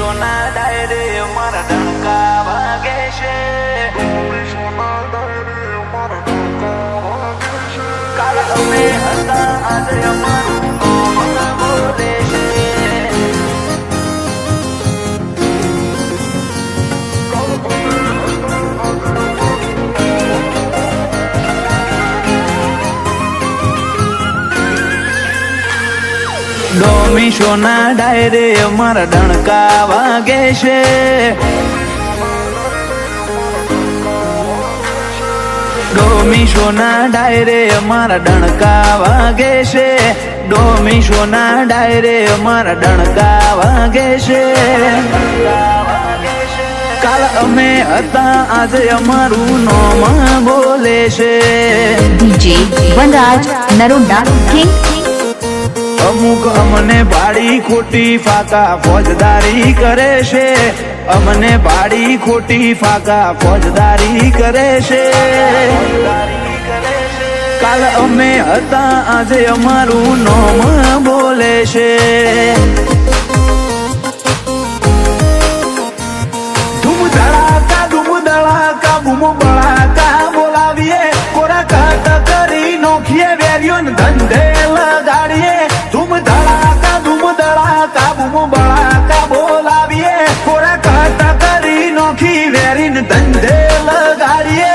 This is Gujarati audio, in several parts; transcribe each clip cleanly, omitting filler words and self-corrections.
સોના ડાયરે મારા ડણકા વાગે છે, કાલ અમે હતા આજે અમારું નામ બોલે છે. ડોમી સોના ડાયરે અમારા ડણકા વાગે છે, ડોમી સોના ડાયરે અમારા ડણકા વાગે છે, ડોમી સોના ડાયરે અમારા ડણકા વાગે છે. કાલ અમે હતા આજે અમારું નામ બોલે છે. DJ વનરાજ નરોડા કિંગ. અમુક અમને ભાડી ખોટી ફાકા ફોજદારી કરે છે, અમને ભાડી ખોટી ફાકા ફોજદારી કરે છે. કાલ અમે હતા આજે અમારું નામ બોલે છે. ધૂમ ધડાકા બૂમો બળાકા બોલાવીએ, કોરા કાટ કરી નોખીએ, વેરિયોન ધંધે લગાડીએ. ધૂમ ધડાકા બૂમો બળાકા બોલાવીએ, કોરા કાટ કરી નોખી, વેરીન ધંધે લગાડીએ.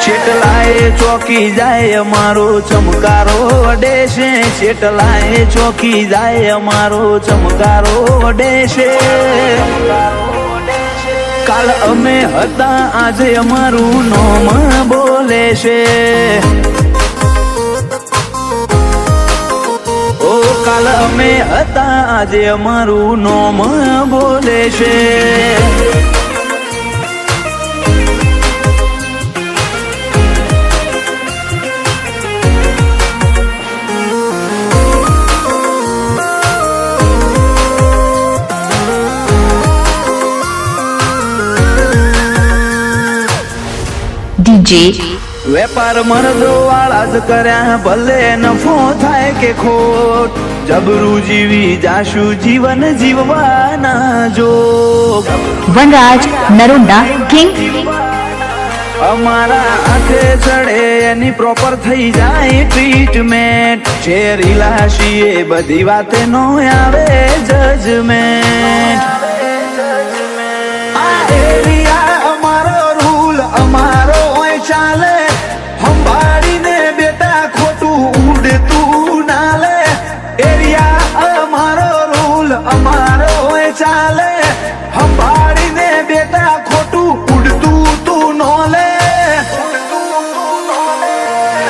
છેટલાએ ચોકી જાય અમારો ચમકારો વડે છે, છેટલાએ ચોકી જાય અમારો ચમકારો વડે છે. કાલ અમે હતા આજે અમારું નામ બોલે છે. ઓ કાલ અમે હતા આજે અમારું નામ બોલે છે. DJ વેપાર મરદો વાળા જ કર્યા, ભલે નફો થાય કે ખોટ, જબરું જીવી જાશું જીવન જીવવાના જોગ. વનરાજ નરોડા કિંગ. અમારા હાથે ચડે એની પ્રોપર થઈ જાય ટ્રીટમેન્ટ, શેરી લાશીએ બધી વાતે નો આવે જજમેન્ટ. આ એરિયા અમારો રૂલ અમારો ચાલે, સંભાળીને બેટા ખોટું ઉડતું ના લે. એરિયા અમારો રૂલ અમારો ચાલે, સંભાળીને બેટા ખોટું ઉડતું તું નો લે.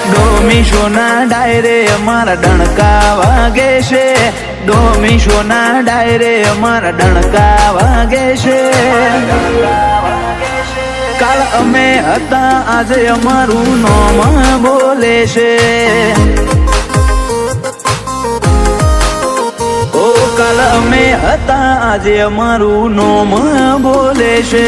ડોમી સોના ડાયરે અમારા ડણકા વાગે છે, ડોમી સોના ડાયરે અમારા ડણકા વાગે છે. કાલ અમે હતા આજે અમારું નામ બોલે છે. ઓ કાલ અમે હતા આજે અમારું નામ બોલે છે.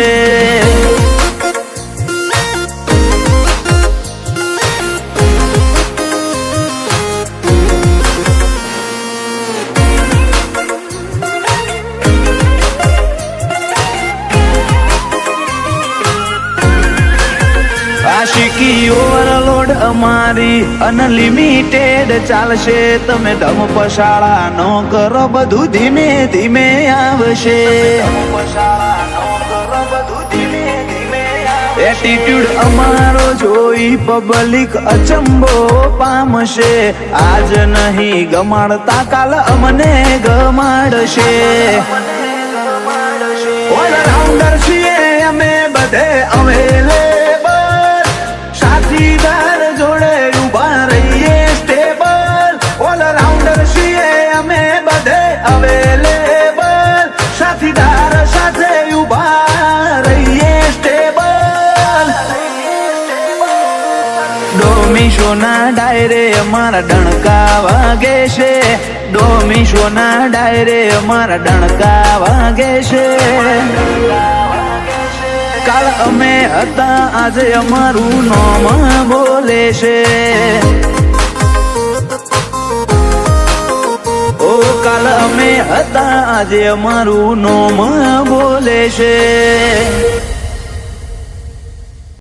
આશિકી ઓવરલોડ અમારી અનલિમિટેડ ચાલશે, તમે ધમ પશાળા નો કરો બધું ધીમે ધીમે આવશે. એટીટ્યુડ અમારો જોઈ પબ્લિક અચંબો પામશે, આજ નહીં ગમાડતા કાલ અમને ગમાડશે. ઓલરાઉન્ડર છીએ અમે બધે અવેલેબલ, સાથીદાર જોડે ઉભા રહીએ સ્ટેબલ. ઓલરાઉન્ડર છીએ અમે બધે અવેલેબલ, સાથીદાર સાથે ઉભા રહીએ સ્ટેબલ. ડોમી સોના ડાયરે અમારા ડણકા વાગે છે, ડોમી સોના ડાયરે અમારા ડણકા વાગે છે. કાલ અમે હતા આજે અમારું નામ બોલે છે. ઓ કાલ અમે હતા આજે અમારું નોમ બોલે છે.